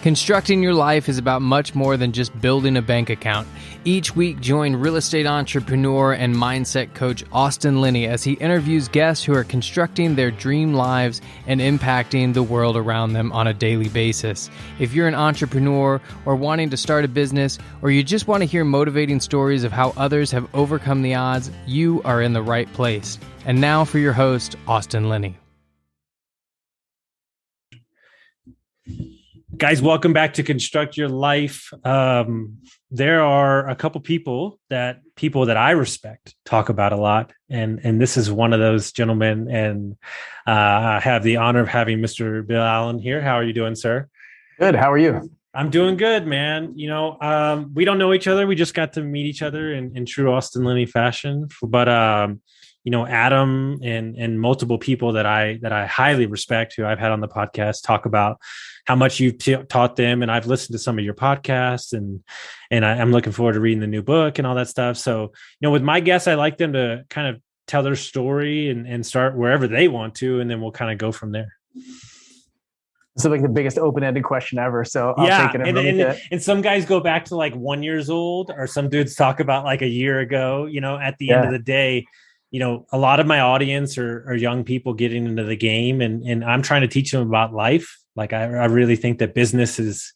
Constructing your life is about much more than just building a bank account. Each week, join real estate entrepreneur and mindset coach Austin Linney as he interviews guests who are constructing their dream lives and impacting the world around them on a daily basis. If you're an entrepreneur or wanting to start a business, or you just want to hear motivating stories of how others have overcome the odds, you are in the right place. And now for your host, Austin Linney. Guys, welcome back to Construct Your Life. There are a couple people that I respect talk about a lot, and this is one of those gentlemen. And I have the honor of having Mr. Bill Allen here. How are you doing, sir? Good. How are you? I'm doing good, man. You know, we don't know each other. We just got to meet each other in true Austin Linney fashion. But you know, Adam and multiple people that I highly respect, who I've had on the podcast, talk about how much you've taught them. And I've listened to some of your podcasts, and I'm looking forward to reading the new book and all that stuff. So, you know, with my guests, I like them to kind of tell their story and start wherever they want to, and then we'll kind of go from there. This is like the biggest open-ended question ever. So I'll take it. And some guys go back to like 1 year old, or some dudes talk about like a year ago. You know, at the end of the day, you know, a lot of my audience are young people getting into the game, and I'm trying to teach them about life. Like I really think that business is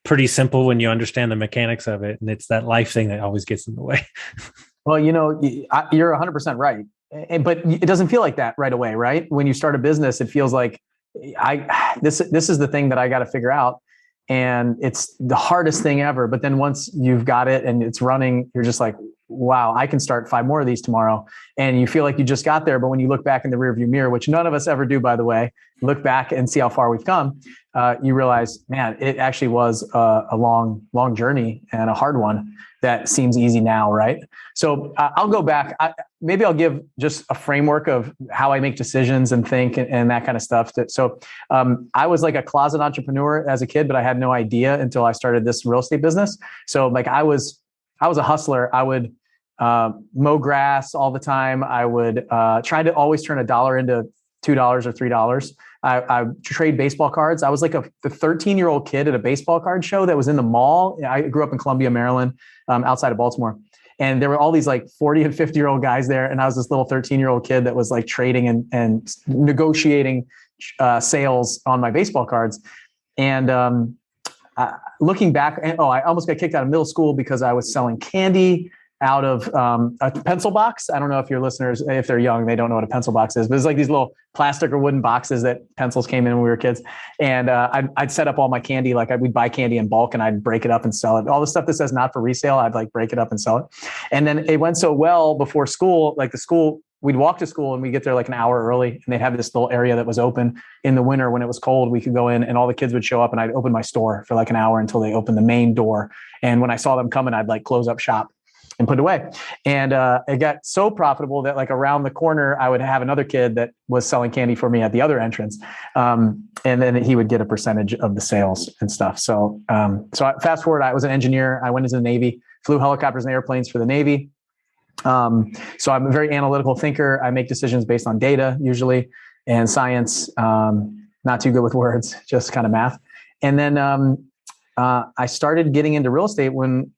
pretty simple when you understand the mechanics of it. And it's that life thing that always gets in the way. Well, you know, you're 100% right. But it doesn't feel like that right away, right? When you start a business, it feels like this is the thing that I got to figure out. And it's the hardest thing ever. But then once you've got it and it's running, you're just like, wow, I can start 5 more of these tomorrow. And you feel like you just got there. But when you look back in the rearview mirror, which none of us ever do, by the way, look back and see how far we've come, you realize, man, it actually was a long journey and a hard one that seems easy now, right? So I'll go back. Maybe I'll give just a framework of how I make decisions and think and that kind of stuff. So I was like a closet entrepreneur as a kid, but I had no idea until I started this real estate business. So like I was a hustler. I would mow grass all the time. I would try to always turn $1 into $2 or $3. I trade baseball cards. I was like the 13-year-old kid at a baseball card show that was in the mall. I grew up in Columbia, Maryland, outside of Baltimore. And there were all these like 40 and 50-year-old guys there. And I was this little 13-year-old kid that was like trading and negotiating sales on my baseball cards. And looking back, I almost got kicked out of middle school because I was selling candy out of a pencil box. I don't know if your listeners, if they're young, they don't know what a pencil box is, but it's like these little plastic or wooden boxes that pencils came in when we were kids. And I'd set up all my candy, like we'd buy candy in bulk and I'd break it up and sell it. All the stuff that says not for resale, I'd like break it up and sell it. And then it went so well before school, like we'd walk to school and we get there like an hour early, and they'd have this little area that was open in the winter when it was cold. We could go in and all the kids would show up, and I'd open my store for like an hour until they opened the main door. And when I saw them coming, I'd like close up shop and put it away. And it got so profitable that like around the corner, I would have another kid that was selling candy for me at the other entrance. And then he would get a percentage of the sales and stuff. So fast forward, I was an engineer. I went into the Navy, flew helicopters and airplanes for the Navy. So I'm a very analytical thinker. I make decisions based on data usually and science, not too good with words, just kind of math. And then I started getting into real estate when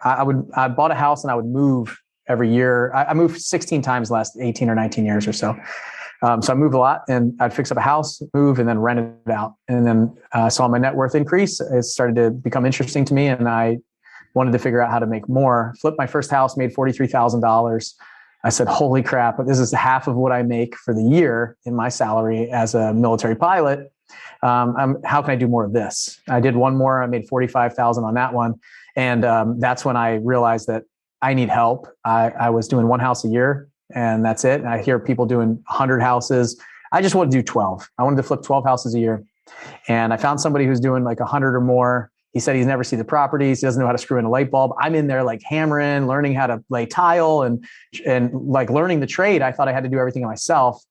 I bought a house and I would move every year. I moved 16 times the last 18 or 19 years or so. So I moved a lot, and I'd fix up a house, move, and then rent it out. And then I saw my net worth increase. It started to become interesting to me, and I wanted to figure out how to make more. Flipped my first house, made $43,000. I said, holy crap, this is half of what I make for the year in my salary as a military pilot. How can I do more of this? I did one more. I made $45,000 on that one. And that's when I realized that I need help. I was doing one house a year, and that's it. And I hear people doing 100 houses. I just wanted to do 12. I wanted to flip 12 houses a year. And I found somebody who's doing like 100 or more. He said he's never seen the properties. He doesn't know how to screw in a light bulb. I'm in there like hammering, learning how to lay tile and like learning the trade. I thought I had to do everything myself.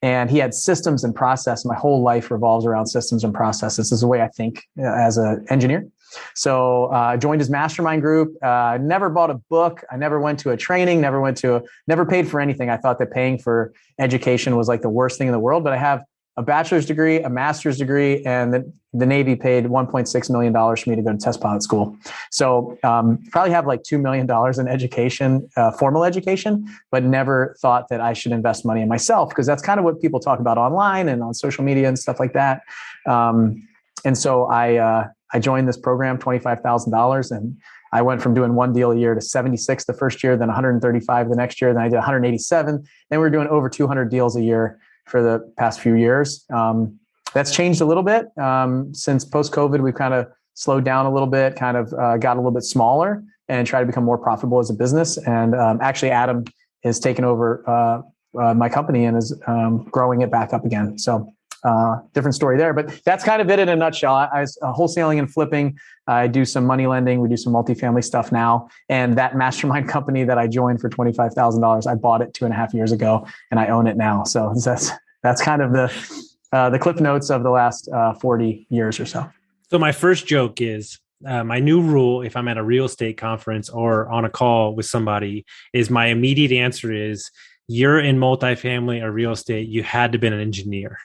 And he had systems and process. My whole life revolves around systems and processes. This is the way I think as an engineer. So I joined his mastermind group. Never bought a book. I never went to a training, never paid for anything. I thought that paying for education was like the worst thing in the world, but I have a bachelor's degree, a master's degree, and the Navy paid $1.6 million for me to go to test pilot school. So probably have like $2 million in education, formal education, but never thought that I should invest money in myself, because that's kind of what people talk about online and on social media and stuff like that. And so I joined this program, $25,000, and I went from doing one deal a year to 76 the first year, then 135 the next year, then I did 187. Then we were doing over 200 deals a year for the past few years. That's changed a little bit. Since post-COVID, we've kind of slowed down a little bit, kind of got a little bit smaller and try to become more profitable as a business. And actually, Adam is taking over my company and is growing it back up again. So different story there, but that's kind of it in a nutshell. I was wholesaling and flipping. I do some money lending. We do some multifamily stuff now. And that mastermind company that I joined for $25,000, I bought it 2.5 years ago, and I own it now. So that's kind of the cliff notes of the last 40 years or so. So my first joke is my new rule, if I'm at a real estate conference or on a call with somebody, is my immediate answer is, you're in multifamily or real estate, you had to be an engineer.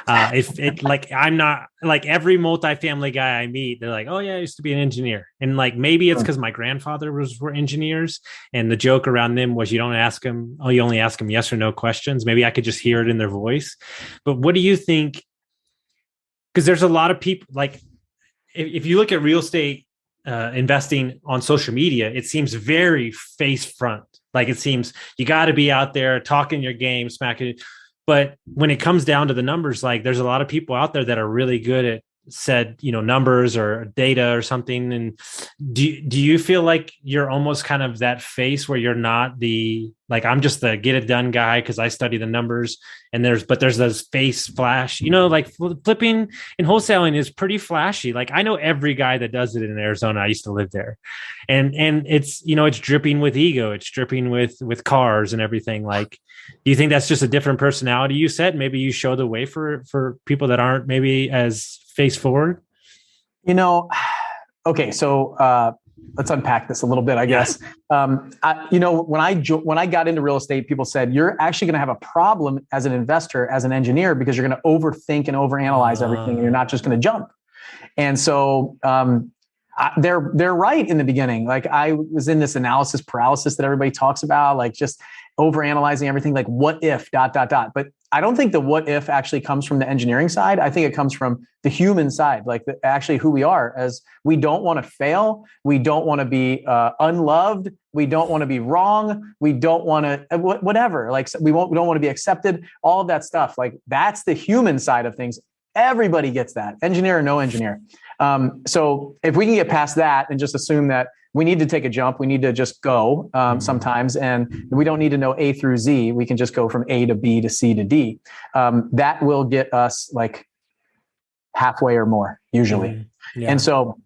If it like, I'm not like every multifamily guy I meet, they're like, oh yeah, I used to be an engineer. And like, maybe it's because my grandfather were engineers, and the joke around them was you don't ask them, you only ask them yes or no questions. Maybe I could just hear it in their voice. But what do you think? Because there's a lot of people, like if you look at real estate investing on social media, it seems very face front. Like it seems you got to be out there talking your game, smacking. But when it comes down to the numbers, like there's a lot of people out there that are really good at said, numbers or data or something. And do you feel like you're almost kind of that face where you're not like, I'm just the get it done guy because I study the numbers, and there's those face flash, like flipping and wholesaling is pretty flashy. Like I know every guy that does it in Arizona. I used to live there, and it's, it's dripping with ego. It's dripping with cars and everything. Like, do you think that's just a different personality you set? Maybe you show the way for people that aren't maybe as face forward? Okay. So, let's unpack this a little bit, I guess. When I got into real estate, people said, you're actually going to have a problem as an investor, as an engineer, because you're going to overthink and overanalyze everything. And you're not just going to jump. And so, they're right in the beginning. Like I was in this analysis paralysis that everybody talks about, like just overanalyzing everything, like what if ... But I don't think the what if actually comes from the engineering side. I think it comes from the human side, like actually who we are, as we don't want to fail. We don't want to be unloved. We don't want to be wrong. We don't want to, whatever, like we don't want to be accepted, all of that stuff. Like that's the human side of things. Everybody gets that, engineer or no engineer. So if we can get past that and just assume that we need to take a jump, we need to just go sometimes, and we don't need to know A through Z. We can just go from A to B to C to D. That will get us like halfway or more usually. Yeah. And so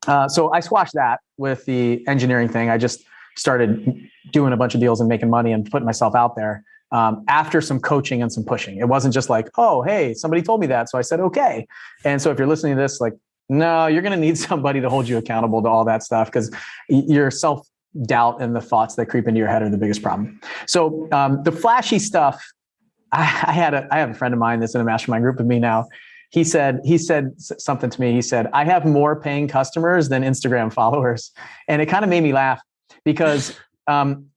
I squashed that with the engineering thing. I just started doing a bunch of deals and making money and putting myself out there. After some coaching and some pushing. It wasn't just like, oh, hey, somebody told me that, so I said, okay. And so if you're listening to this, like, no, you're going to need somebody to hold you accountable to all that stuff, because your self-doubt and the thoughts that creep into your head are the biggest problem. So the flashy stuff, I have a friend of mine that's in a mastermind group with me now. He said something to me. He said, I have more paying customers than Instagram followers. And it kind of made me laugh, because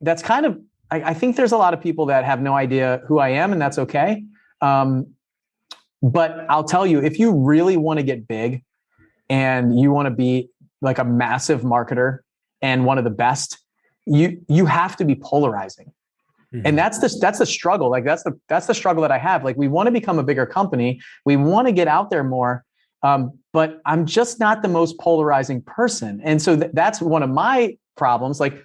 that's kind of, I think there's a lot of people that have no idea who I am, and that's okay. But I'll tell you, if you really want to get big and you want to be like a massive marketer and one of the best, you have to be polarizing. Mm-hmm. And that's the struggle. Like that's the struggle that I have. Like we want to become a bigger company. We want to get out there more. But I'm just not the most polarizing person. And so that's one of my problems. Like,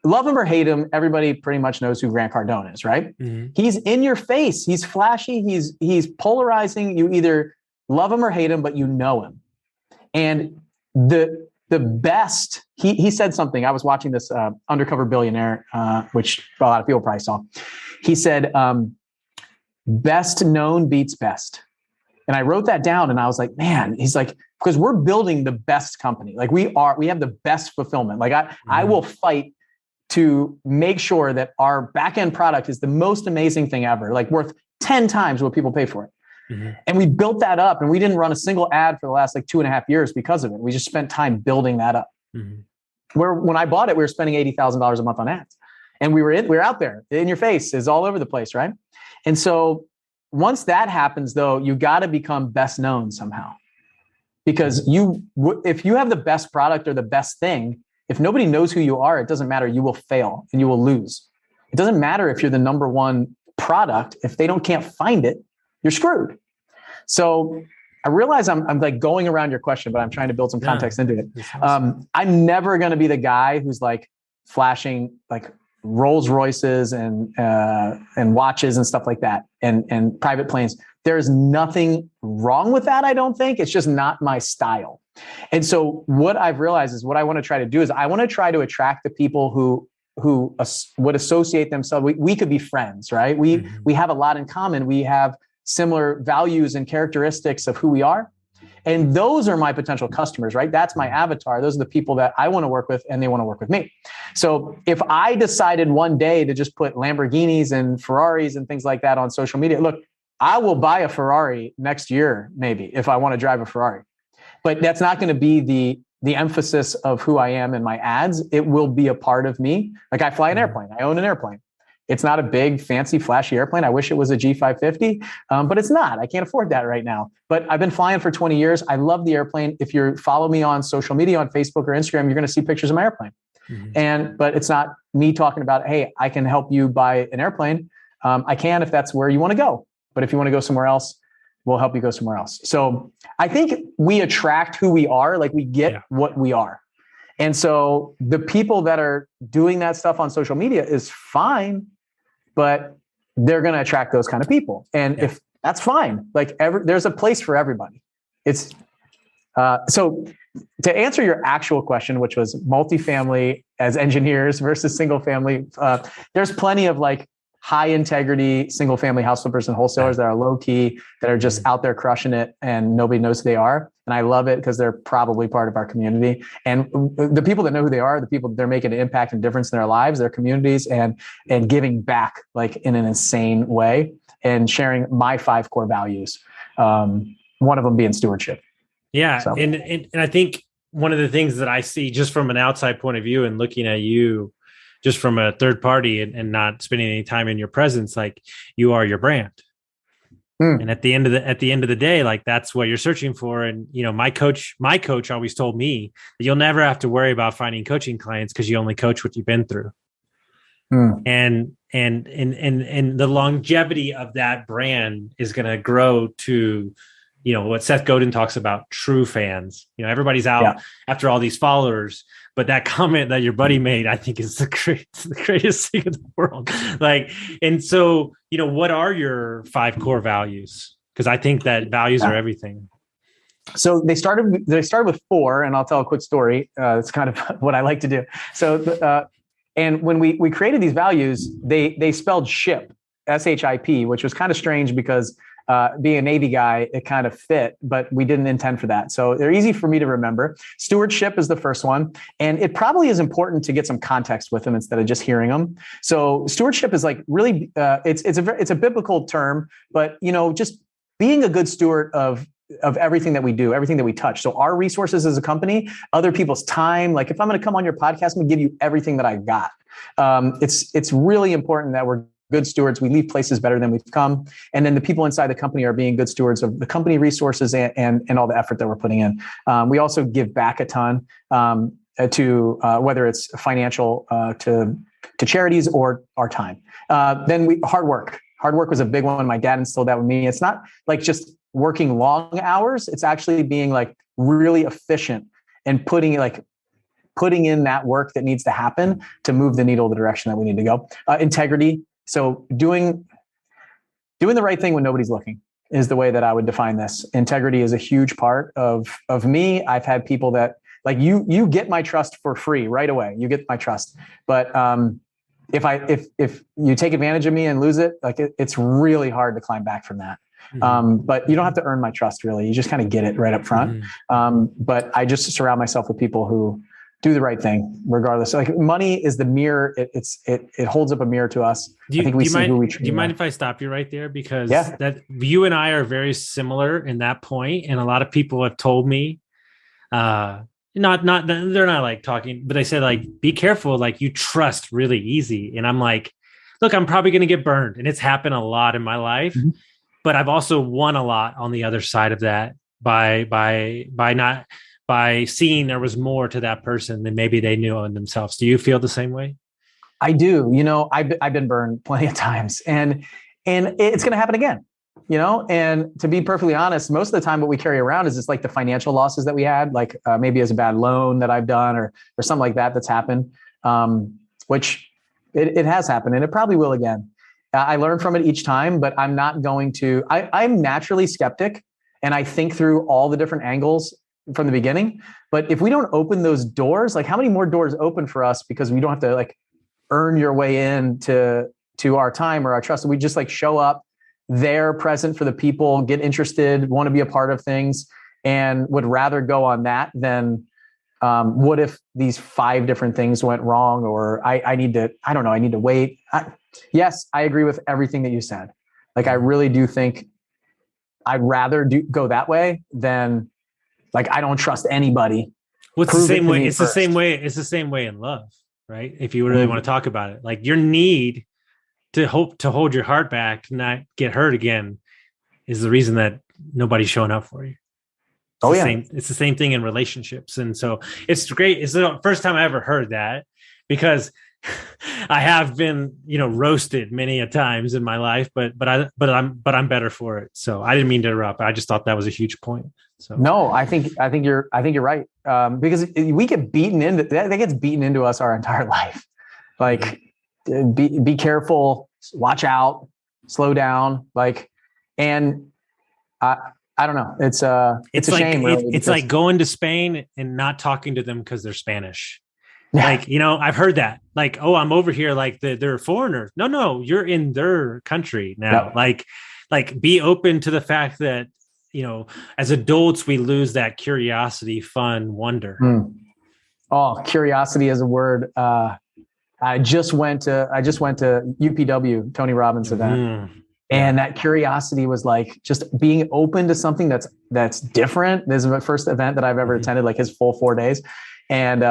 love him or hate him, everybody pretty much knows who Grant Cardone is, right? Mm-hmm. He's in your face. He's flashy. He's polarizing. You either love him or hate him, but you know him. And the best, he said something. I was watching this Undercover Billionaire, which a lot of people probably saw. He said, best known beats best. And I wrote that down, and I was like, man, he's like, because we're building the best company. Like we have the best fulfillment. Like I will fight to make sure that our back-end product is the most amazing thing ever, like worth 10 times what people pay for it. And we built that up, and we didn't run a single ad for the last like 2.5 years because of it. We just spent time building that up. Where when I bought it, we were spending $80,000 a month on ads, and we were out there in your face, is all over the place. Right. And so once that happens though, you got to become best known somehow, because if you have the best product or the best thing, if nobody knows who you are, it doesn't matter. You will fail and you will lose. It doesn't matter if you're the number one product. If they can't find it, you're screwed. So I realize I'm like going around your question, but I'm trying to build some context into it. Awesome. I'm never going to be the guy who's like flashing like Rolls Royces and watches and stuff like that, and private planes. There's nothing wrong with that. I don't think. It's just not my style. And so what I've realized is what I want to try to do is I want to try to attract the people who would associate themselves. We could be friends, right? We have a lot in common. We have similar values and characteristics of who we are. And those are my potential customers, right? That's my avatar. Those are the people that I want to work with, and they want to work with me. So if I decided one day to just put Lamborghinis and Ferraris and things like that on social media, look, I will buy a Ferrari next year, maybe, if I want to drive a Ferrari. But that's not going to be the emphasis of who I am in my ads. It will be a part of me. Like I fly an airplane. I own an airplane. It's not a big, fancy, flashy airplane. I wish it was a G550, but it's not. I can't afford that right now. But I've been flying for 20 years. I love the airplane. If you follow me on social media, on Facebook or Instagram, you're going to see pictures of my airplane. But it's not me talking about, hey, I can help you buy an airplane. I can if that's where you want to go. But if you want to go somewhere else, we'll help you go somewhere else. So I think we attract who we are, like we get what we are. And so the people that are doing that stuff on social media is fine, but they're going to attract those kind of people. And if that's fine, like there's a place for everybody. It's so to answer your actual question, which was multifamily as engineers versus single family, there's plenty of like high integrity single family house flippers and wholesalers that are low key, that are just out there crushing it and nobody knows who they are. And I love it because they're probably part of our community. And the people that know who they are, the people that they're making an impact and difference in their lives, their communities, and giving back like in an insane way, and sharing my 5 core values. One of them being stewardship. Yeah. So. And I think one of the things that I see just from an outside point of view and looking at you just from a third party and not spending any time in your presence, like you are your brand. And at the end of the day, like that's what you're searching for. And, you know, my coach always told me that you'll never have to worry about finding coaching clients because you only coach what you've been through. And the longevity of that brand is going to grow to, you know, what Seth Godin talks about, true fans. You know, everybody's out after all these followers, but that comment that your buddy made, I think is the greatest thing in the world. Like, and so, you know, what are your 5 core values? Because I think that values are everything. So they started with 4, and I'll tell a quick story. It's kind of what I like to do. So, and when we created these values, they spelled ship, SHIP, which was kind of strange because being a Navy guy, it kind of fit, but we didn't intend for that. So they're easy for me to remember. Stewardship is the first one. And it probably is important to get some context with them instead of just hearing them. So stewardship is like really, it's a biblical term, but you know, just being a good steward of everything that we do, everything that we touch. So our resources as a company, other people's time, like if I'm going to come on your podcast, I'm going to give you everything that I got. It's really important that we're good stewards. We leave places better than we've come. And then the people inside the company are being good stewards of the company resources and all the effort that we're putting in. We also give back a ton to whether it's financial to charities or our time. Then hard work. Hard work was a big one. My dad instilled that with me. It's not like just working long hours. It's actually being like really efficient and putting in that work that needs to happen to move the needle the direction that we need to go. Integrity. So doing the right thing when nobody's looking is the way that I would define this. Integrity is a huge part of me. I've had people that like you get my trust for free right away. You get my trust. But if you take advantage of me and lose it, like it's really hard to climb back from that. But you don't have to earn my trust really. You just kind of get it right up front. But I just surround myself with people who do the right thing, regardless. Like money is the mirror. It holds up a mirror to us. I think we see who we truly Do you mind are. if I stop you right there? Because Yeah. that you and I are very similar in that point, and a lot of people have told me, not they're not like talking, but they said like, be careful, like you trust really easy, and I'm like, look, I'm probably going to get burned, and it's happened a lot in my life, but I've also won a lot on the other side of that by seeing there was more to that person than maybe they knew on themselves. Do you feel the same way? I do. I've been burned plenty of times, and it's going to happen again. And to be perfectly honest, most of the time what we carry around is just like the financial losses that we had, like maybe as a bad loan that I've done or something like that that's happened, which it has happened and it probably will again. I learn from it each time, but I'm not going to. I'm naturally skeptic, and I think through all the different angles from the beginning. But if we don't open those doors, like how many more doors open for us because we don't have to like earn your way in to our time or our trust. We just like show up there, present for the people, get interested, want to be a part of things, and would rather go on that than what if these 5 different things went wrong, or I need to wait. Yes, I agree with everything that you said. Like, I really do think I'd rather go that way than like, I don't trust anybody. Well, it's the same way. It's the same way. It's the same way in love, right? If you really want to talk about it, like your need to hold your heart back, to not get hurt again, is the reason that nobody's showing up for you. It's the same thing in relationships. And so it's great. It's the first time I ever heard that, because I have been, roasted many a times in my life, but I'm better for it. So I didn't mean to interrupt. I just thought that was a huge point. So no, I think you're right. Because we get beaten into that gets beaten into us our entire life. Like, be careful, watch out, slow down. Like, and I don't know. It's a shame. Really, it's like going to Spain and not talking to them because they're Spanish. Like, I've heard that, like, oh, I'm over here. Like they're foreigners. No, you're in their country now. Yep. Like be open to the fact that, as adults, we lose that curiosity, fun, wonder. Oh, curiosity is a word. I just went to UPW, Tony Robbins event. And that curiosity was like just being open to something that's different. This is my first event that I've ever attended, like his full 4 days. And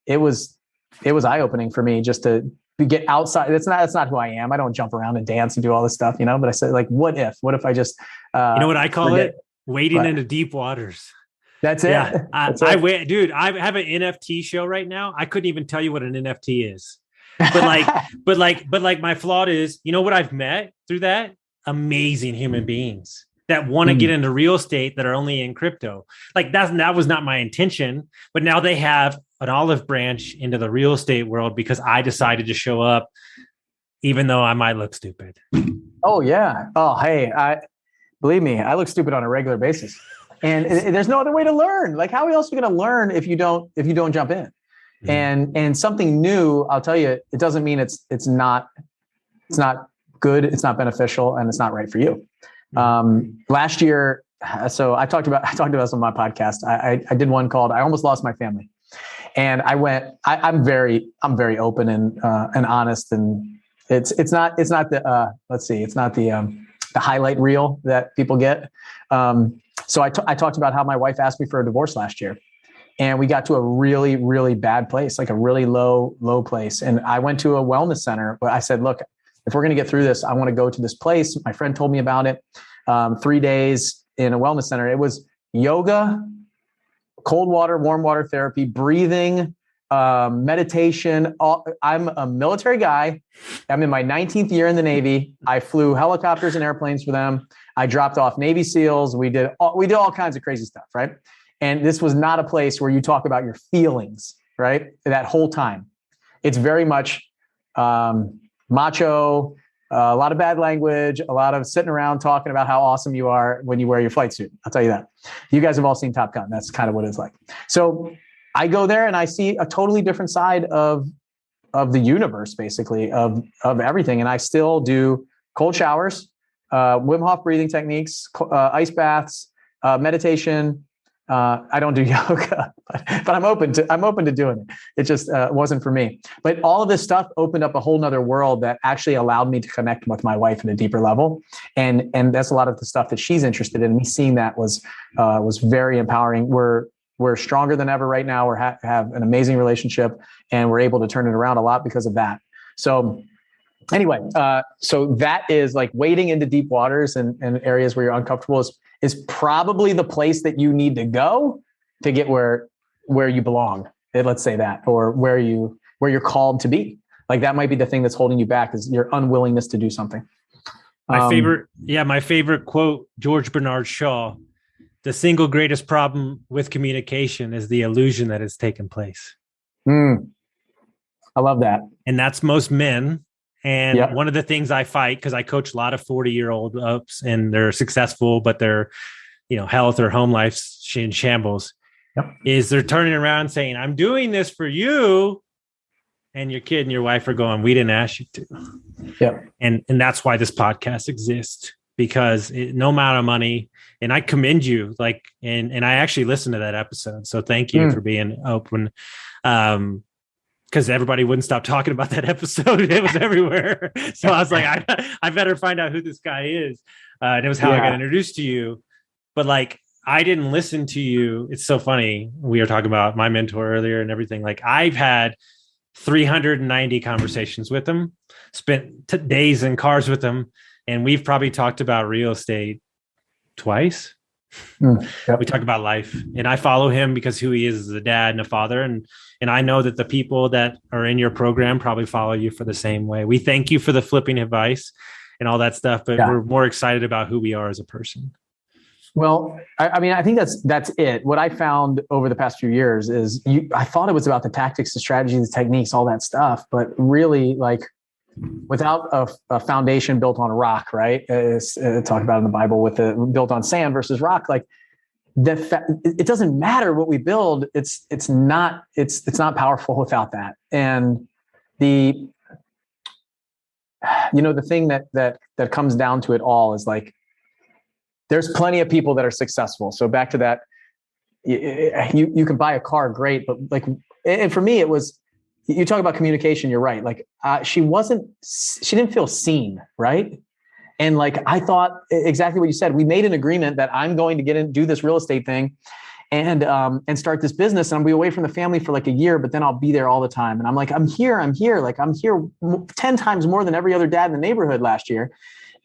it was eye-opening for me just to get outside. That's not who I am. I don't jump around and dance and do all this stuff, but I said, like, what if I just, you know what I call it? Wading into deep waters. That's it. Yeah. I wait, dude, I have an NFT show right now. I couldn't even tell you what an NFT is, but like my flaw is, what I've met through that? Amazing human beings that want to get into real estate that are only in crypto. Like that was not my intention, but now they have an olive branch into the real estate world because I decided to show up, even though I might look stupid. Oh yeah. Oh, hey, believe me, I look stupid on a regular basis, and there's no other way to learn. Like, how else are you going to learn if you don't jump in? And something new, I'll tell you, it doesn't mean it's not good, it's not beneficial, and it's not right for you. Last year, so I talked about this on my podcast. I did one called "I Almost Lost My Family," and I'm very open and honest, and it's not the highlight reel that people get. So I talked about how my wife asked me for a divorce last year, and we got to a really, really bad place, like a really low place. And I went to a wellness center where I said, look, if we're going to get through this, I want to go to this place. My friend told me about it. 3 days in a wellness center. It was yoga, cold water, warm water therapy, breathing, meditation. I'm a military guy. I'm in my 19th year in the Navy. I flew helicopters and airplanes for them. I dropped off Navy SEALs. We did all kinds of crazy stuff, right? And this was not a place where you talk about your feelings, right? That whole time. It's very much macho, a lot of bad language, a lot of sitting around talking about how awesome you are when you wear your flight suit. I'll tell you that. You guys have all seen Top Gun. That's kind of what it's like. So I go there and I see a totally different side of the universe, basically, of everything. And I still do cold showers, Wim Hof breathing techniques, ice baths, meditation, I don't do yoga, but I'm open to doing it. It just wasn't for me. But all of this stuff opened up a whole nother world that actually allowed me to connect with my wife at a deeper level. And that's a lot of the stuff that she's interested in. Me seeing that was very empowering. We're stronger than ever right now. We have an amazing relationship, and we're able to turn it around a lot because of that. So anyway, so that is like wading into deep waters and areas where you're uncomfortable is probably the place that you need to go to get where you belong. Let's say that, or where you're called to be. Like that might be the thing that's holding you back, is your unwillingness to do something. My favorite quote, George Bernard Shaw: "The single greatest problem with communication is the illusion that it's taken place." I love that. And that's most men. And one of the things I fight, because I coach a lot of 40-year-old ups, and they're successful, but their health or home life's in shambles, is they're turning around saying, "I'm doing this for you." And your kid and your wife are going, "We didn't ask you to." Yeah. And that's why this podcast exists, because no amount of money, and I commend you, and I actually listened to that episode. So thank you for being open. Because everybody wouldn't stop talking about that episode. It was everywhere. So I was like, I better find out who this guy is. And it was how I got introduced to you. But I didn't listen to you. It's so funny. We were talking about my mentor earlier and everything. I've had 390 conversations with him, spent days in cars with him. And we've probably talked about real estate twice. We talk about life, and I follow him because who he is as a dad and a father. And I know that the people that are in your program probably follow you for the same way. We thank you for the flipping advice and all that stuff, but we're more excited about who we are as a person. Well, I think that's it. What I found over the past few years is I thought it was about the tactics, the strategies, the techniques, all that stuff, but really without a foundation built on rock, right? It's talked about in the Bible with built on sand versus rock. It doesn't matter what we build. It's not powerful without that. And the thing that comes down to it all is there's plenty of people that are successful. So back to that, you can buy a car, great, but and for me it was. You talk about communication. You're right. She didn't feel seen. Right. And I thought exactly what you said. We made an agreement that I'm going to get in, do this real estate thing and start this business. And I'll be away from the family for a year, but then I'll be there all the time. And I'm here. I'm here 10 times more than every other dad in the neighborhood last year.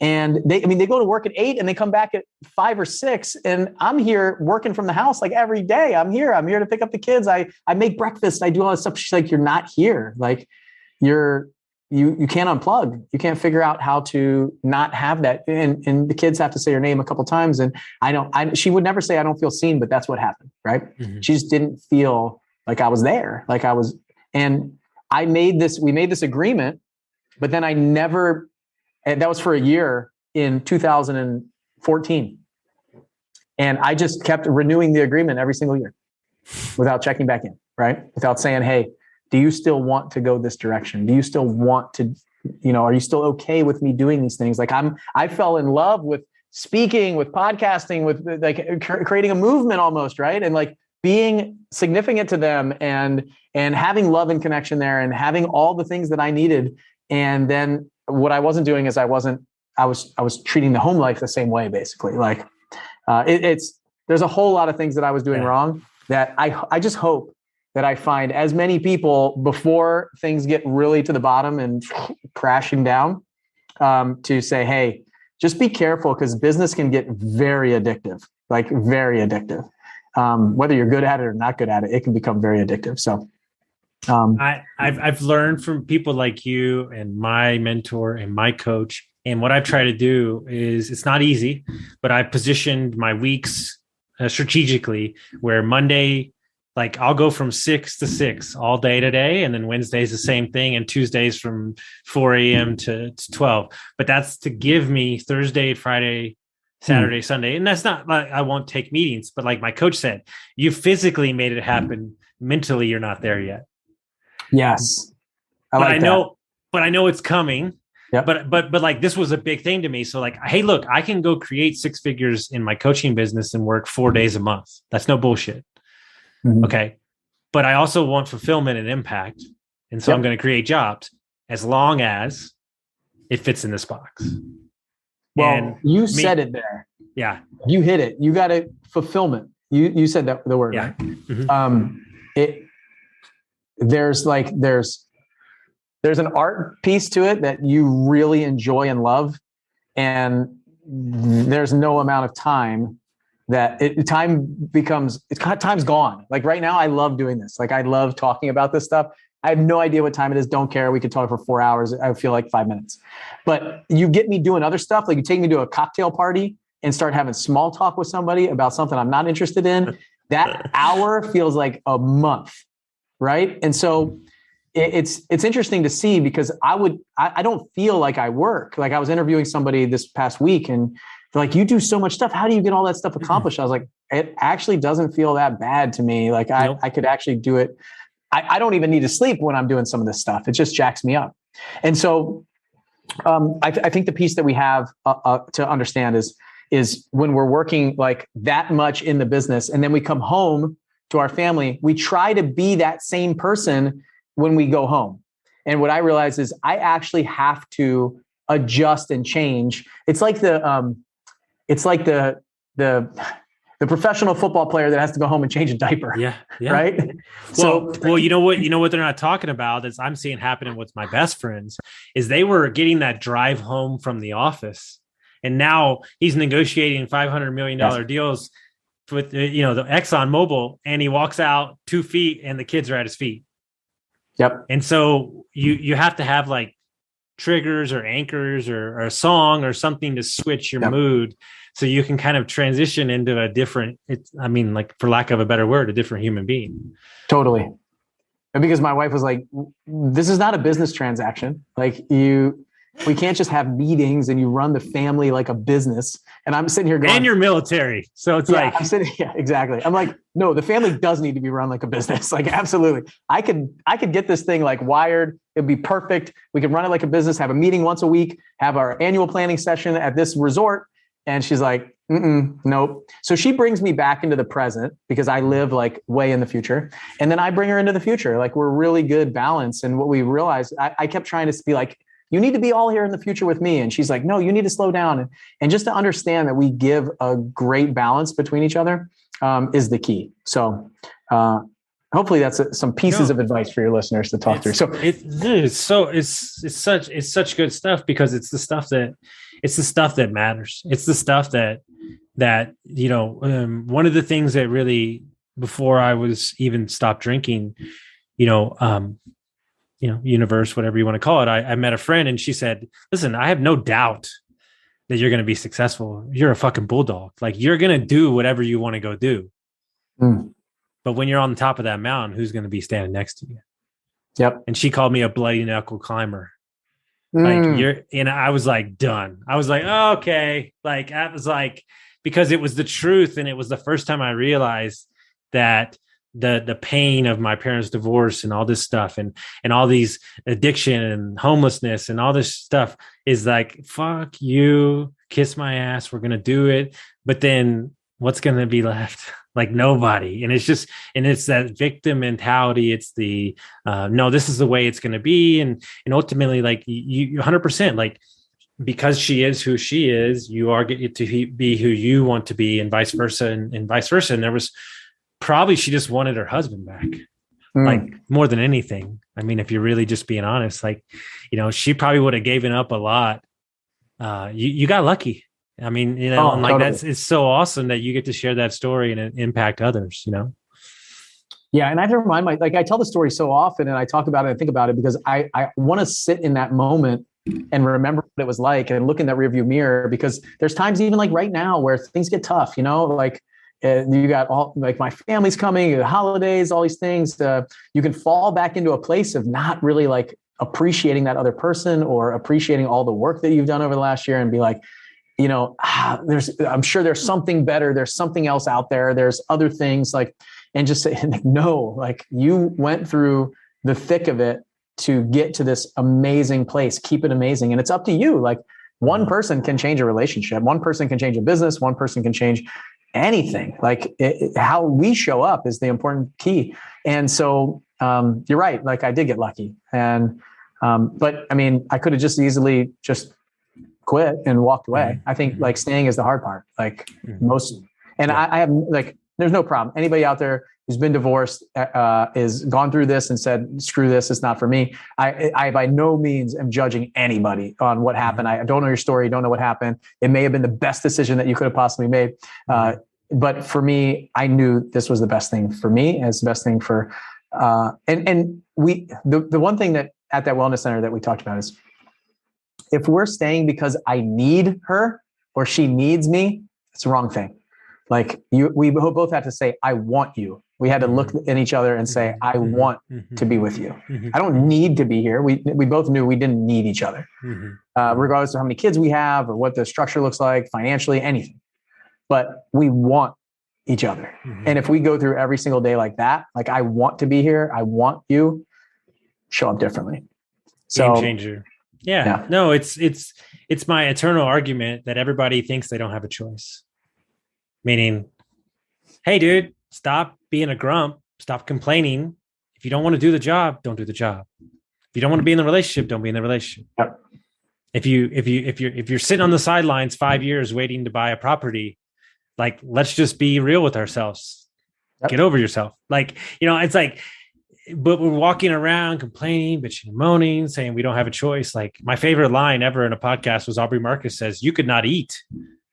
And they go to work at 8 and they come back at 5 or 6. And I'm here working from the house every day. I'm here to pick up the kids. I make breakfast. I do all this stuff. She's like, "You're not here. You can't unplug. You can't figure out how to not have that." And the kids have to say her name a couple of times. And she would never say, "I don't feel seen," but that's what happened. Right. Mm-hmm. She just didn't feel like I was there. And we made this agreement, but then and that was for a year in 2014. And I just kept renewing the agreement every single year without checking back in, right? Without saying, "Hey, do you still want to go this direction? Do you still want to, are you still okay with me doing these things?" I fell in love with speaking, with podcasting, with creating a movement almost, right? And being significant to them and having love and connection there and having all the things that I needed. And then what I wasn't doing is I was treating the home life the same way, basically. There's a whole lot of things that I was doing wrong that I just hope that I find as many people before things get really to the bottom and crashing down, to say, "Hey, just be careful, because business can get very addictive, very addictive. Whether you're good at it or not good at it, it can become very addictive." So I've learned from people like you and my mentor and my coach. And what I've tried to do is, it's not easy, but I've positioned my weeks strategically, where Monday, I'll go from 6 to 6 all day today. And then Wednesday's the same thing. And Tuesdays from 4 a.m. to 12. But that's to give me Thursday, Friday, Saturday, Sunday. And that's not I won't take meetings, but my coach said, you physically made it happen. Mentally, you're not there yet. Yes. But I know it's coming. But like, this was a big thing to me. So like, hey, look, I can go create 6 figures in my coaching business and work 4 days a month. That's no bullshit. Mm-hmm. Okay. But I also want fulfillment and impact. And so I'm going to create jobs as long as it fits in this box. Well, and you said it there. Yeah. You hit it. You got it. Fulfillment. You said that the word, right? Mm-hmm. There's an art piece to it that you really enjoy and love. And there's no amount of time that time's gone. Like right now, I love doing this. Like I love talking about this stuff. I have no idea what time it is. Don't care. We could talk for 4 hours. I feel like 5 minutes, but you get me doing other stuff. Like you take me to a cocktail party and start having small talk with somebody about something I'm not interested in. That hour feels like a month. Right. And so it's interesting to see, because I don't feel like I work. Like I was interviewing somebody this past week and they're like, you do so much stuff. How do you get all that stuff accomplished? I was like, it actually doesn't feel that bad to me. Like I could actually do it. I don't even need to sleep when I'm doing some of this stuff. It just jacks me up. And so I think the piece that we have to understand is when we're working like that much in the business and then we come home to our family, we try to be that same person when we go home. And what I realize is I actually have to adjust and change. It's like the professional football player that has to go home and change a diaper. Yeah. Right. Well, you know what they're not talking about is I'm seeing happening with my best friends is they were getting that drive home from the office. And now he's negotiating $500 million deals with, the Exxon Mobil, and he walks out 2 feet and the kids are at his feet. Yep. And so you have to have like triggers or anchors or a song or something to switch your mood so you can kind of transition into a different, for lack of a better word, a different human being. Totally. And because my wife was like, this is not a business transaction. Like we can't just have meetings and you run the family like a business. And I'm sitting here going, and you're military. So it's like, exactly. I'm like, no, the family does need to be run like a business. Like, absolutely. I could get this thing like wired. It'd be perfect. We could run it like a business, have a meeting once a week, have our annual planning session at this resort. And she's like, nope. So she brings me back into the present because I live like way in the future. And then I bring her into the future. Like we're really good balance. And what we realized, I kept trying to be like, you need to be all here in the future with me. And she's like, no, you need to slow down. And just to understand that we give a great balance between each other is the key. So hopefully that's some pieces of advice for your listeners to talk through. So it's such good stuff because it's the stuff that matters. It's the stuff that one of the things that really, before I was even stopped drinking, universe, whatever you want to call it. I met a friend and she said, listen, I have no doubt that you're going to be successful. You're a fucking bulldog. Like you're going to do whatever you want to go do. But when you're on the top of that mountain, who's going to be standing next to you? Yep. And she called me a bloody knuckle climber. And I was like, done. I was like, oh, okay. Like, I was like, because it was the truth. And it was the first time I realized that the pain of my parents' divorce and all this stuff and all these addiction and homelessness and all this stuff is like, fuck you, kiss my ass. We're going to do it. But then what's going to be left? Like nobody. And it's that victim mentality. It's the, no, this is the way it's going to be. And ultimately like you 100%, like, because she is who she is, you are get to be who you want to be and vice versa and vice versa. And there was, probably she just wanted her husband back, like more than anything. I mean, if you're really just being honest, like, she probably would have given up a lot. You got lucky. I mean, totally. It's so awesome that you get to share that story and impact others, Yeah. And I have to remind I tell the story so often and I talk about it and think about it because I want to sit in that moment and remember what it was like and look in that rearview mirror, because there's times even like right now where things get tough, like, you got all like my family's coming, the holidays, all these things. You can fall back into a place of not really like appreciating that other person or appreciating all the work that you've done over the last year and be like, I'm sure there's something better. There's something else out there. There's other things like, and just say, no, like you went through the thick of it to get to this amazing place. Keep it amazing. And it's up to you. Like one person can change a relationship. One person can change a business. One person can change anything. Like how we show up is the important key. And so you're right. Like I did get lucky. And but I mean, I could have just easily just quit and walked away. I think like staying is the hard part. Like most, and I have like, there's no problem. Anybody out there who's been divorced, is gone through this and said, screw this, it's not for me. I by no means am judging anybody on what happened. I don't know your story, don't know what happened. It may have been the best decision that you could have possibly made. But for me, I knew this was the best thing for me. And it's the best thing for, the one thing that at that wellness center that we talked about is if we're staying because I need her or she needs me, it's the wrong thing. Like we both had to say, I want you. We had to look at each other and say, I want to be with you. I don't need to be here. We both knew we didn't need each other, regardless of how many kids we have or what the structure looks like financially, anything. But we want each other. And if we go through every single day like that, like I want to be here, I want you, show up differently. So, game changer. Yeah. No, it's my eternal argument that everybody thinks they don't have a choice. Meaning, hey, dude, stop being a grump. Stop complaining. If you don't want to do the job, don't do the job. If you don't want to be in the relationship, don't be in the relationship. Yep. If you're sitting on the sidelines 5 years waiting to buy a property, like let's just be real with ourselves. Yep. Get over yourself. Like, it's like, but we're walking around complaining, bitching, moaning, saying we don't have a choice. Like my favorite line ever in a podcast was Aubrey Marcus says, "You could not eat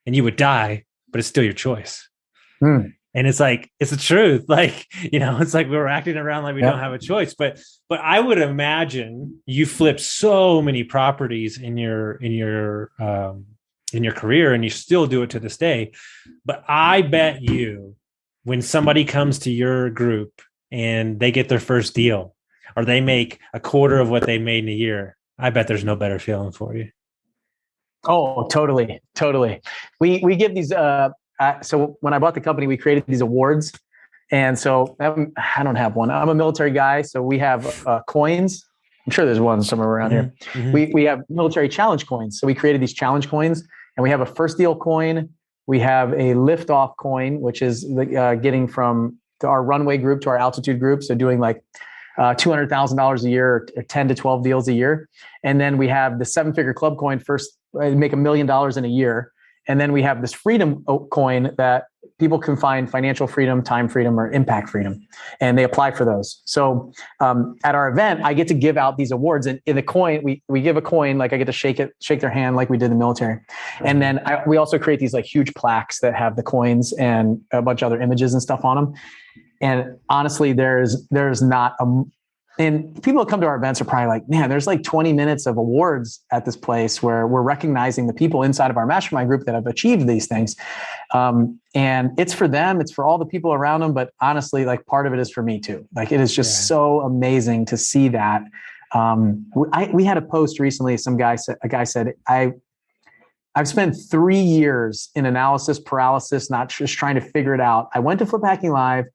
and you would die, but it's still your choice." And it's like, it's the truth. Like, it's like we're acting around like we don't have a choice, but I would imagine you flip so many properties in your career and you still do it to this day. But I bet you when somebody comes to your group and they get their first deal or they make a quarter of what they made in a year, I bet there's no better feeling for you. Oh, totally. We give these, so when I bought the company, we created these awards. And so I don't have one. I'm a military guy. So we have coins. I'm sure there's one somewhere around here. We have military challenge coins. So we created these challenge coins and we have a first deal coin. We have a liftoff coin, which is getting from our runway group to our altitude group. So doing like $200,000 a year or 10 to 12 deals a year. And then we have the 7-figure club coin, first make $1 million in a year. And then we have this freedom coin that people can find financial freedom, time freedom, or impact freedom. And they apply for those. So at our event, I get to give out these awards. And in the coin, we give a coin, like I get to shake their hand like we did in the military. And then we also create these like huge plaques that have the coins and a bunch of other images and stuff on them. And honestly, there's not and people that come to our events are probably like, man, there's like 20 minutes of awards at this place where we're recognizing the people inside of our mastermind group that have achieved these things. And it's for them, it's for all the people around them. But honestly, like part of it is for me too. Like it is just so amazing to see that. We had a post recently. A guy said, I've spent 3 years in analysis paralysis, not just trying to figure it out. I went to Flip Hacking Live.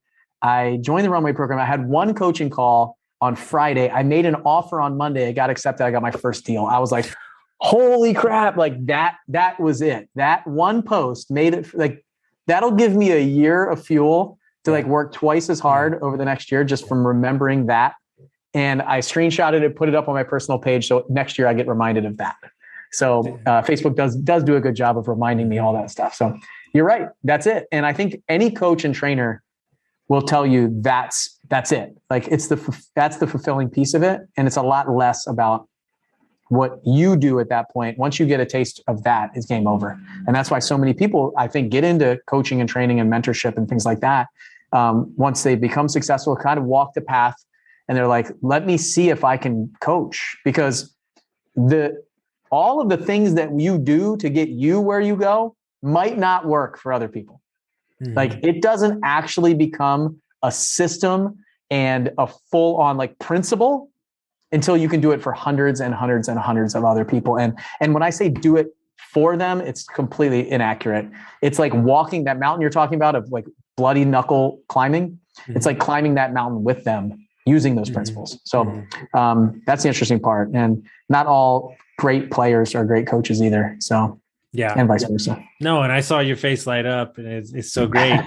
I joined the Runway program. I had one coaching call on Friday. I made an offer on Monday. I got accepted. I got my first deal. I was like, holy crap. Like that was it. That one post made it like, that'll give me a year of fuel to like work twice as hard over the next year, just from remembering that. And I screenshotted it, put it up on my personal page. So next year I get reminded of that. So Facebook does do a good job of reminding me all that stuff. So you're right. That's it. And I think any coach and trainer will tell you that's it. Like that's the fulfilling piece of it. And it's a lot less about what you do at that point. Once you get a taste of that, it's game over. And that's why so many people, I think, get into coaching and training and mentorship and things like that. Once they become successful, kind of walk the path and they're like, let me see if I can coach, because all of the things that you do to get you where you go might not work for other people. Like it doesn't actually become a system and a full on like principle until you can do it for hundreds and hundreds and hundreds of other people. And when I say do it for them, it's completely inaccurate. It's like walking that mountain you're talking about of like bloody knuckle climbing. It's like climbing that mountain with them. using those principles. So that's the interesting part. And not all great players are great coaches either. So yeah, and vice versa. No, and I saw your face light up, and it's so great.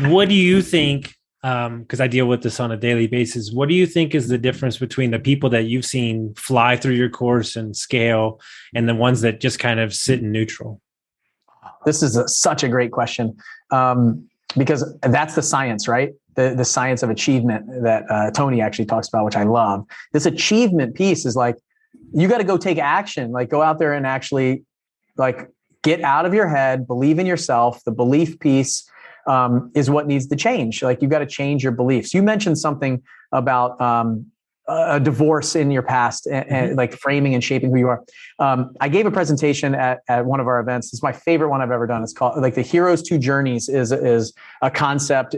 What do you think? Because I deal with this on a daily basis. What do you think is the difference between the people that you've seen fly through your course and scale and the ones that just kind of sit in neutral? This is such a great question, because that's the science, right? The science of achievement that Tony actually talks about, which I love. This achievement piece is like, you got to go take action, like go out there and actually like get out of your head, believe in yourself. The belief piece is what needs to change. Like, you've got to change your beliefs. You mentioned something about a divorce in your past and like framing and shaping who you are. I gave a presentation at one of our events. It's my favorite one I've ever done. It's called like the Hero's Two Journeys is a concept.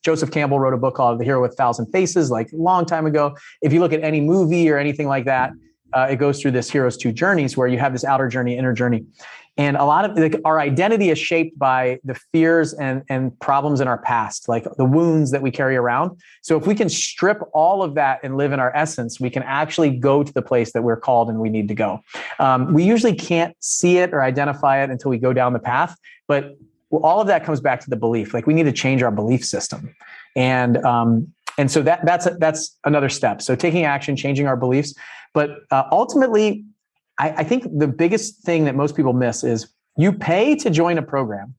Joseph Campbell wrote a book called The Hero with 1,000 Faces, like a long time ago. If you look at any movie or anything like that, it goes through this Hero's Two Journeys where you have this outer journey, inner journey. And a lot of our identity is shaped by the fears and problems in our past, like the wounds that we carry around. So if we can strip all of that and live in our essence, we can actually go to the place that we're called and we need to go. We usually can't see it or identify it until we go down the path. But all of that comes back to the belief. Like, we need to change our belief system. And so that's another step. So taking action, changing our beliefs. But ultimately, I think the biggest thing that most people miss is you pay to join a program.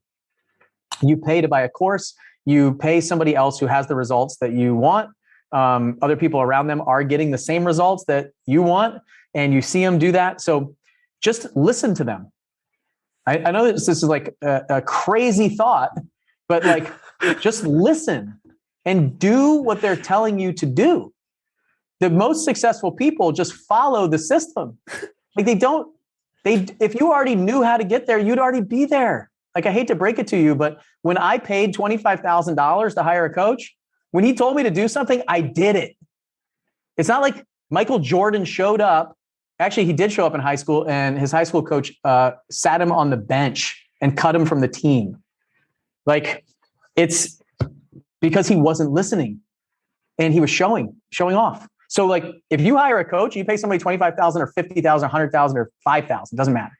You pay to buy a course. You pay somebody else who has the results that you want. Other people around them are getting the same results that you want, and you see them do that. So just listen to them. I know this is like a crazy thought, but like, just listen and do what they're telling you to do. The most successful people just follow the system. Like, if you already knew how to get there, you'd already be there. Like, I hate to break it to you, but when I paid $25,000 to hire a coach, when he told me to do something, I did it. It's not like Michael Jordan showed up. Actually, he did show up in high school, and his high school coach sat him on the bench and cut him from the team. Like, it's because he wasn't listening and he was showing off. So like, if you hire a coach, you pay somebody $25,000 or $50,000, $100,000 or $5,000, doesn't matter.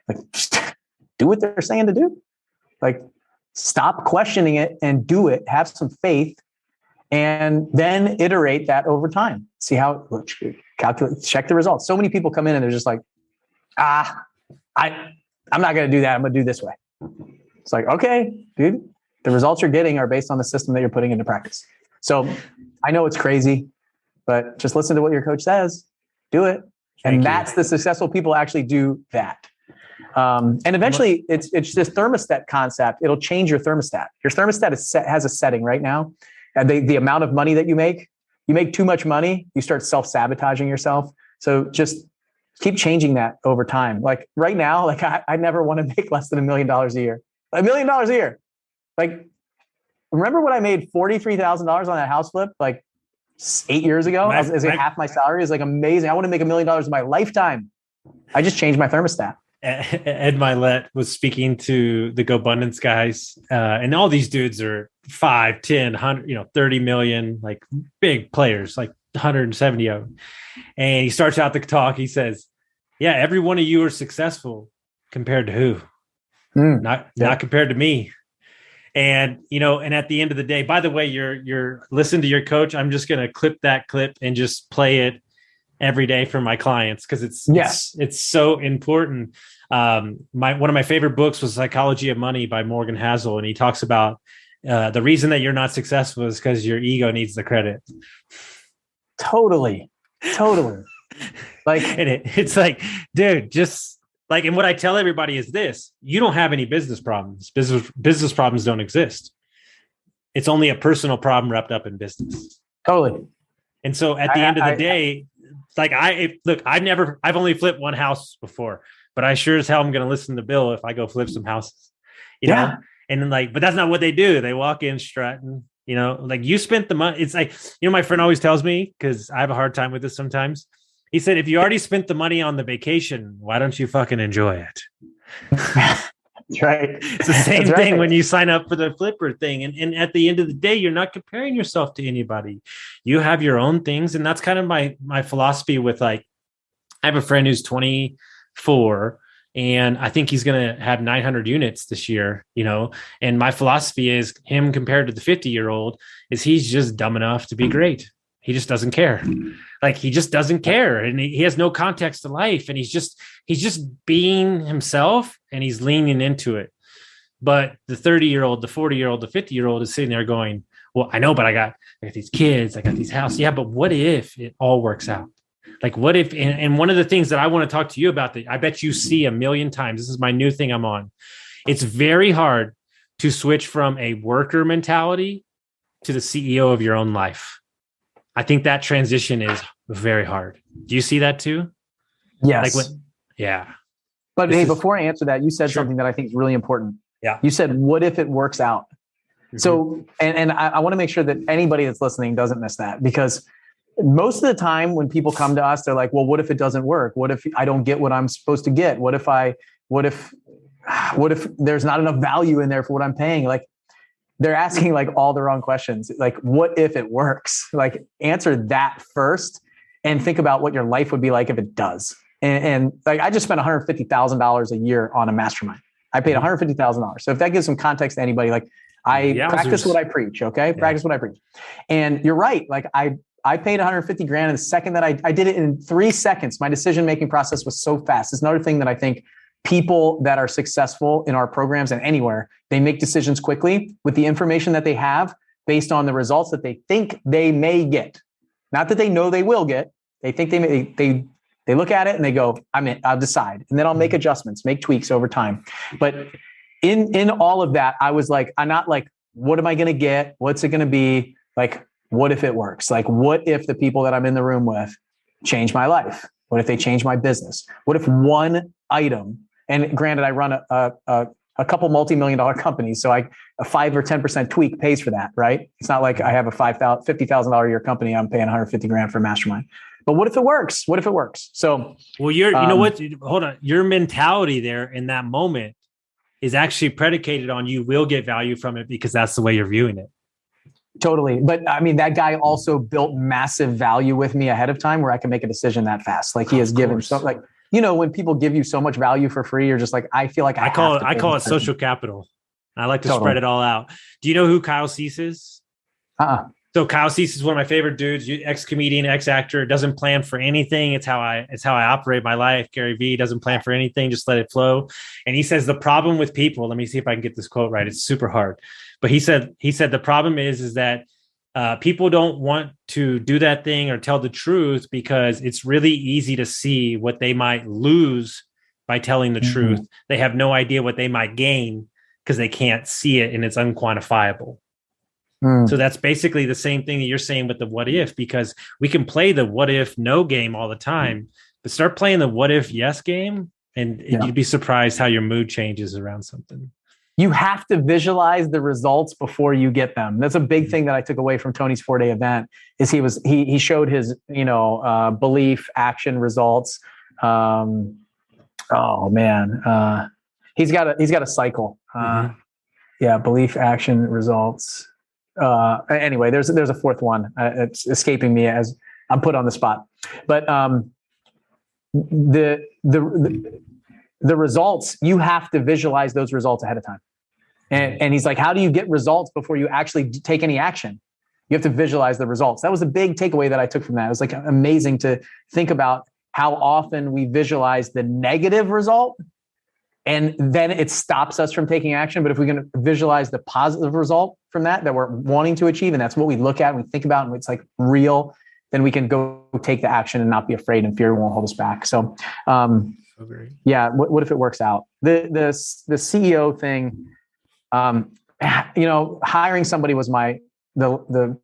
Like, just do what they're saying to do. Like, stop questioning it and do it. Have some faith, and then iterate that over time. See how, calculate, check the results. So many people come in and they're just like, I'm not going to do that. I'm going to do this way. It's like, okay, dude, the results you're getting are based on the system that you're putting into practice. So I know it's crazy, but just listen to what your coach says, do it. And that's the successful people actually do that. And eventually it's this thermostat concept. It'll change your thermostat. Your thermostat has a setting right now. And the amount of money that you make too much money, you start self-sabotaging yourself. So just keep changing that over time. Like right now, like I never want to make less than $1 million a year. $1 million a year. Like, remember when I made $43,000 on that house flip? Like, 8 years ago, as half my salary is like amazing. I want to make $1 million in my lifetime. I just changed my thermostat. Ed Milet was speaking to the GoBundance guys, and all these dudes are 5, 10, 100, 30 million, like big players, like 170 of them. And he starts out the talk. He says, "Yeah, every one of you are successful compared to who? Not compared to me." And, and at the end of the day, by the way, you're listen to your coach. I'm just going to clip that clip and just play it every day for my clients, because it's so important. One of my favorite books was Psychology of Money by Morgan Housel. And he talks about the reason that you're not successful is because your ego needs the credit. Totally. Like, and it's like, dude, just like, and what I tell everybody is this: you don't have any business problems. Business problems don't exist. It's only a personal problem wrapped up in business. Totally. And so at the end of the day, like I've only flipped one house before, but I sure as hell am going to listen to Bill if I go flip some houses, you know? And then but that's not what they do. They walk in strutting, like, you spent the money. It's like, my friend always tells me, because I have a hard time with this sometimes. He said, if you already spent the money on the vacation, why don't you fucking enjoy it? That's right. It's the same That's thing right. when you sign up for the flipper thing. And at the end of the day, you're not comparing yourself to anybody. You have your own things. And that's kind of my philosophy with like, I have a friend who's 24 and I think he's going to have 900 units this year, you know, and my philosophy is him compared to the 50-year-old is he's just dumb enough to be great. He just doesn't care. Like he just doesn't care. And he has no context to life. And he's just being himself and he's leaning into it. But the 30-year-old, the 40-year-old, the 50-year-old is sitting there going, well, I know, but I got these kids, I got these houses. Yeah. But what if it all works out? Like what if, and one of the things that I want to talk to you about that I bet you see a million times, this is my new thing I'm on. It's very hard to switch from a worker mentality to the CEO of your own life. I think that transition is very hard. Do you see that too? Yes. Like yeah. But hey, before I answer that, you said Sure. something that I think is really important. Yeah. You said, what if it works out? Mm-hmm. So, and I want to make sure that anybody that's listening doesn't miss that, because most of the time when people come to us, they're like, well, what if it doesn't work? What if I don't get what I'm supposed to get? What if there's not enough value in there for what I'm paying? Like they're asking like all the wrong questions. Like, what if it works? Like answer that first and think about what your life would be like if it does. And like, I just spent $150,000 a year on a mastermind. I paid $150,000. So if that gives some context to anybody, like I practice what I preach. Okay. Practice what I preach. And you're right. Like I paid 150 grand. And the second that I did it in 3 seconds, my decision-making process was so fast. It's another thing that I think people that are successful in our programs and anywhere, they make decisions quickly with the information that they have based on the results that they think they may get. Not that they know they will get. They think they look at it and they go, I'll decide. And then I'll make adjustments, make tweaks over time. But in all of that, I was like, I'm not like, what am I going to get? What's it going to be? Like, what if it works? Like, what if the people that I'm in the room with change my life? What if they change my business? What if one item, and granted, I run a couple multi-million-dollar companies, so a 5 or 10% tweak pays for that, right? It's not like I have a $50,000 a year company. I'm paying 150 grand for a mastermind. But what if it works? What if it works? So, well, you know what? Hold on. Your mentality there in that moment is actually predicated on you will get value from it because that's the way you're viewing it. Totally. But I mean, that guy also built massive value with me ahead of time where I can make a decision that fast. Like he has given so, like, you know, when people give you so much value for free, you're just like, I feel like I call it social capital. I like to spread it all out. Do you know who Kyle Cease is? So Kyle Cease is one of my favorite dudes, ex-comedian, ex-actor, doesn't plan for anything. It's how I operate my life. Gary Vee doesn't plan for anything, just let it flow. And he says the problem with people, let me see if I can get this quote right. It's super hard. But he said the problem is that people don't want to do that thing or tell the truth because it's really easy to see what they might lose by telling the truth. They have no idea what they might gain because they can't see it and it's unquantifiable. So that's basically the same thing that you're saying with the what if, because we can play the what if no game all the time, but start playing the what if yes game and you'd be surprised how your mood changes around something. You have to visualize the results before you get them. That's a big thing that I took away from Tony's 4-day event is he showed his, belief, action, results. He's got a cycle. Belief, action, results. Anyway, there's a fourth one. It's escaping me as I'm put on the spot, but the results, you have to visualize those results ahead of time. And he's like, how do you get results before you actually take any action? You have to visualize the results. That was a big takeaway that I took from that. It was like amazing to think about how often we visualize the negative result and then it stops us from taking action. But if we can visualize the positive result from that we're wanting to achieve, and that's what we look at and we think about and it's like real, then we can go take the action and not be afraid and fear won't hold us back. So, what if it works out? The CEO thing, hiring somebody was the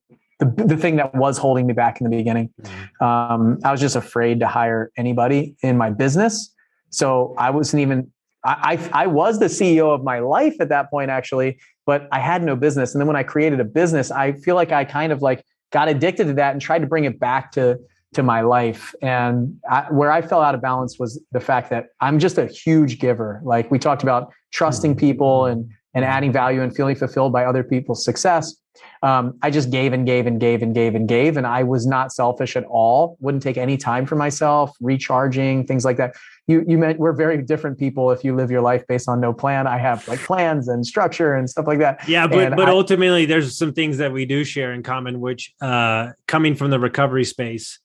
thing that was holding me back in the beginning. I was just afraid to hire anybody in my business. So I wasn't even, I was the CEO of my life at that point, actually, but I had no business. And then when I created a business, I feel like I kind of like got addicted to that and tried to bring it back to to my life. And where I fell out of balance was the fact that I'm just a huge giver. Like we talked about trusting people and adding value and feeling fulfilled by other people's success. I just gave and gave and gave and gave and gave. And I was not selfish at all. Wouldn't take any time for myself, recharging, things like that. You meant we're very different people if you live your life based on no plan. I have like plans and structure and stuff like that. Yeah, but ultimately there's some things that we do share in common, which coming from the recovery space,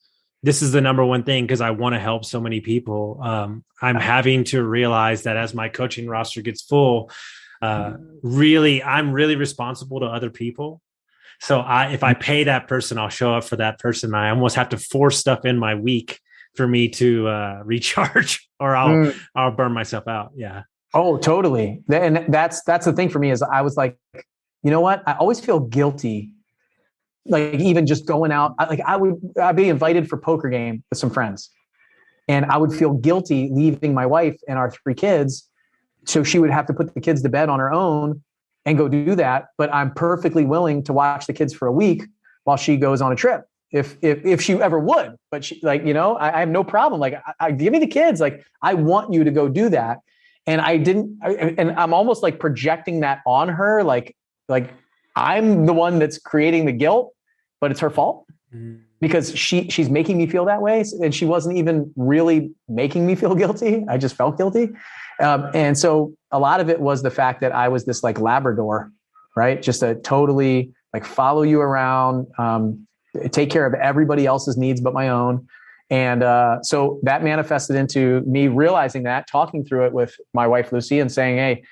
this is the number one thing because I want to help so many people. I'm having to realize that as my coaching roster gets full, I'm really responsible to other people. So if I pay that person, I'll show up for that person. I almost have to force stuff in my week for me to recharge, or I'll burn myself out. Yeah. Oh, totally. And that's the thing for me is I was like, you know what? I always feel guilty. Like even just going out, I'd be invited for poker game with some friends, and I would feel guilty leaving my wife and our 3 kids. So she would have to put the kids to bed on her own and go do that. But I'm perfectly willing to watch the kids for a week while she goes on a trip. If she ever would, but she I have no problem. Like I give me the kids, like I want you to go do that. And and I'm almost like projecting that on her. Like I'm the one that's creating the guilt, but it's her fault because she's making me feel that way. And she wasn't even really making me feel guilty. I just felt guilty. And so a lot of it was the fact that I was this like Labrador, right? Just a totally like follow you around, take care of everybody else's needs but my own. And so that manifested into me realizing that, talking through it with my wife, Lucy, and saying, hey,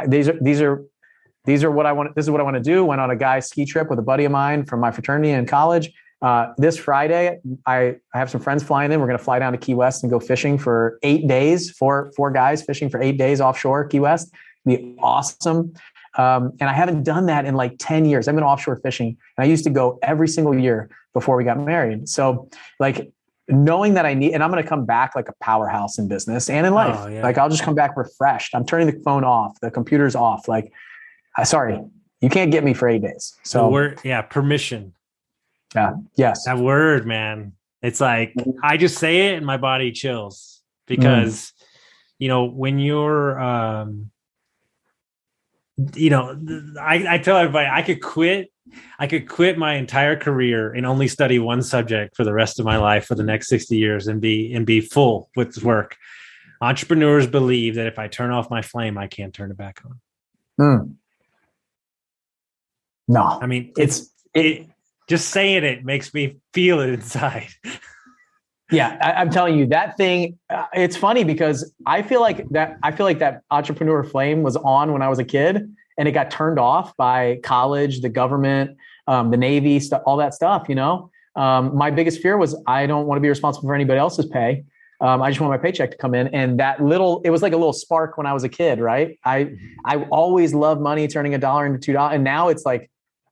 these are what I want. This is what I want to do. Went on a guy's ski trip with a buddy of mine from my fraternity in college. This Friday, I have some friends flying in. We're going to fly down to Key West and go fishing for 8 days, four guys fishing for 8 days offshore Key West. It'll be awesome. And I haven't done that in like 10 years. I've been offshore fishing, and I used to go every single year before we got married. So like knowing that and I'm going to come back like a powerhouse in business and in life. Oh, yeah. Like I'll just come back refreshed. I'm turning the phone off. The computer's off. Like, sorry, you can't get me for 8 days. So permission. Yeah. Yes. That word, man. It's like, I just say it and my body chills because, when you're, I tell everybody I could quit my entire career and only study one subject for the rest of my life for the next 60 years and be full with work. Entrepreneurs believe that if I turn off my flame, I can't turn it back on. No, I mean, just saying it makes me feel it inside. Yeah, I'm telling you that thing. It's funny because I feel like that entrepreneur flame was on when I was a kid, and it got turned off by college, the government, the Navy, all that stuff. My biggest fear was I don't want to be responsible for anybody else's pay. I just want my paycheck to come in, and it was like a little spark when I was a kid, right? I always loved money, turning $1 into $2, and now it's like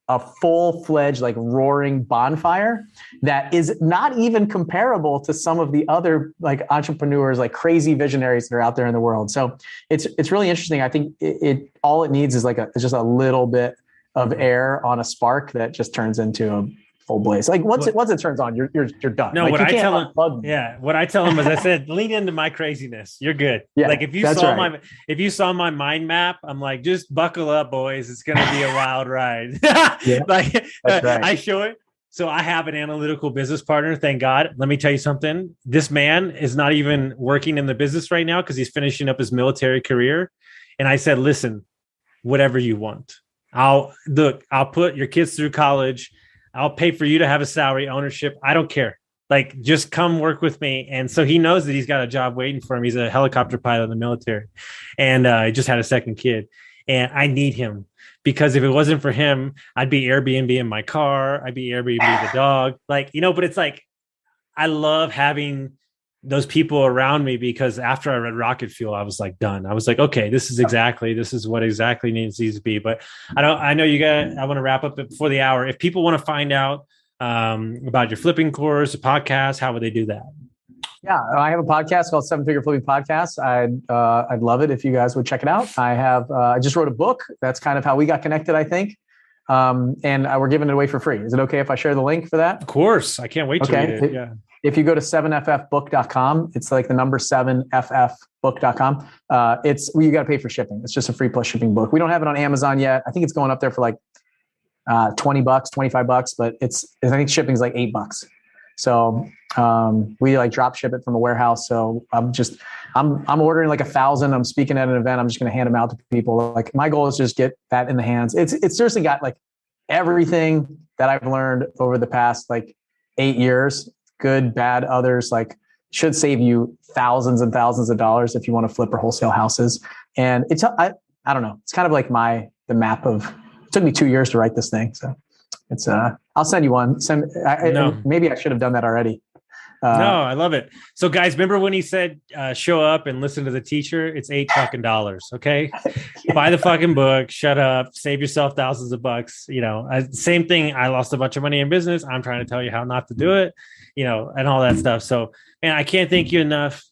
a full-fledged, like roaring bonfire that is not even comparable to some of the other like entrepreneurs, like crazy visionaries that are out there in the world. So it's really interesting. I think all it needs is it's just a little bit of air on a spark that just turns into a full blaze. Like once it turns on, you're done. No, like, what I tell them is I said, lean into my craziness. You're good. Yeah, like if you saw my mind map, I'm like, just buckle up, boys. It's going to be a wild ride. Right. I show it. So I have an analytical business partner. Thank God. Let me tell you something. This man is not even working in the business right now because he's finishing up his military career. And I said, listen, whatever you want. I'll put your kids through college. I'll pay for you to have a salary, ownership. I don't care. Like, just come work with me. And so he knows that he's got a job waiting for him. He's a helicopter pilot in the military, and he just had a second kid. And I need him because if it wasn't for him, I'd be Airbnb in my car. I'd be Airbnb the dog. Like, but it's like, I love having those people around me because after I read Rocket Fuel, I was like done. I was like, okay, this is what exactly needs to be. But I want to wrap up before the hour. If people want to find out about your flipping course, a podcast, how would they do that? Yeah, I have a podcast called 7-Figure Flipping Podcast. I'd love it if you guys would check it out. I just wrote a book. That's kind of how we got connected, I think. and we're giving it away for free. Is it okay if I share the link for that? Of course. I can't wait to read it. Yeah. If you go to 7ffbook.com, it's like the number 7ffbook.com. You got to pay for shipping. It's just a free plus shipping book. We don't have it on Amazon yet. I think it's going up there for like $20, $25, but I think shipping is like $8. So we like drop ship it from a warehouse. So I'm ordering like 1,000. I'm speaking at an event. I'm just going to hand them out to people. Like my goal is just get that in the hands. It's seriously got like everything that I've learned over the past like 8 years, good, bad, others, like should save you thousands and thousands of dollars if you want to flip or wholesale houses. And I don't know. It's kind of like the map of, it took me 2 years to write this thing. So it's, I'll send you one. Maybe I should have done that already. No, I love it. So guys, remember when he said, show up and listen to the teacher? It's $8. Okay. Buy the fucking book, shut up, save yourself thousands of bucks. Same thing. I lost a bunch of money in business. I'm trying to tell you how not to do it, and all that stuff. So, man, I can't thank you enough.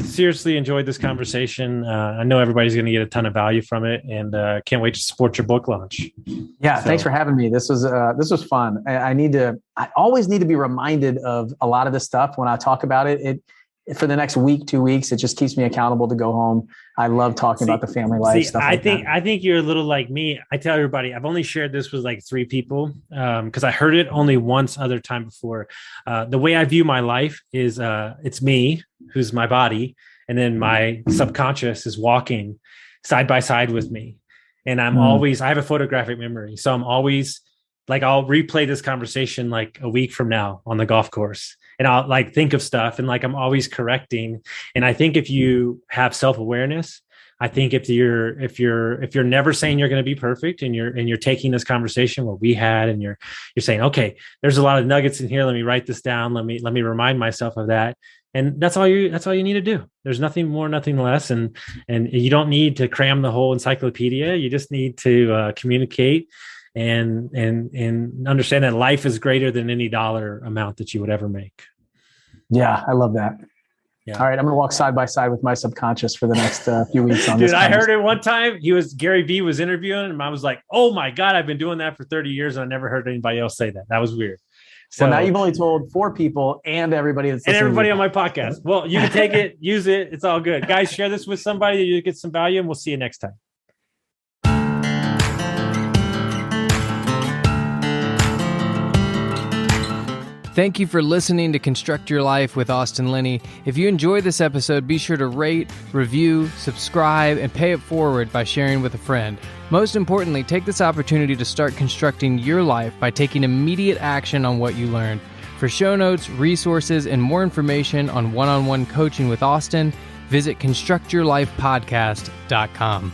Seriously enjoyed this conversation. I know everybody's going to get a ton of value from it, and can't wait to support your book launch. Yeah. Thanks for having me. This was fun. I always need to be reminded of a lot of this stuff when I talk about it. For the next week, 2 weeks, it just keeps me accountable to go home. I love talking about the family life stuff. I think you're a little like me. I tell everybody, I've only shared this with like 3 people because I heard it only once other time before. The way I view my life is it's me, who's my body, and then my subconscious is walking side by side with me. And I have a photographic memory. So I'm always like, I'll replay this conversation like a week from now on the golf course. And I'll like think of stuff and like I'm always correcting. And I think if you have self-awareness, I think if you're never saying you're going to be perfect and you're taking this conversation what we had and you're saying, okay, there's a lot of nuggets in here. Let me write this down. Let me remind myself of that. And that's all you need to do. There's nothing more, nothing less. And you don't need to cram the whole encyclopedia. You just need to communicate and understand that life is greater than any dollar amount that you would ever make. Yeah, I love that. Yeah. All right, I'm going to walk side by side with my subconscious for the next few weeks on this. Dude, I heard it one time. Gary Vee was interviewing him. I was like, oh my God, I've been doing that for 30 years and I never heard anybody else say that. That was weird. So now you've only told 4 people and everybody that's and everybody on my podcast. Well, you can take it, use it. It's all good. Guys, share this with somebody. You get some value and we'll see you next time. Thank you for listening to Construct Your Life with Austin Linney. If you enjoyed this episode, be sure to rate, review, subscribe, and pay it forward by sharing with a friend. Most importantly, take this opportunity to start constructing your life by taking immediate action on what you learned. For show notes, resources, and more information on one-on-one coaching with Austin, visit constructyourlifepodcast.com.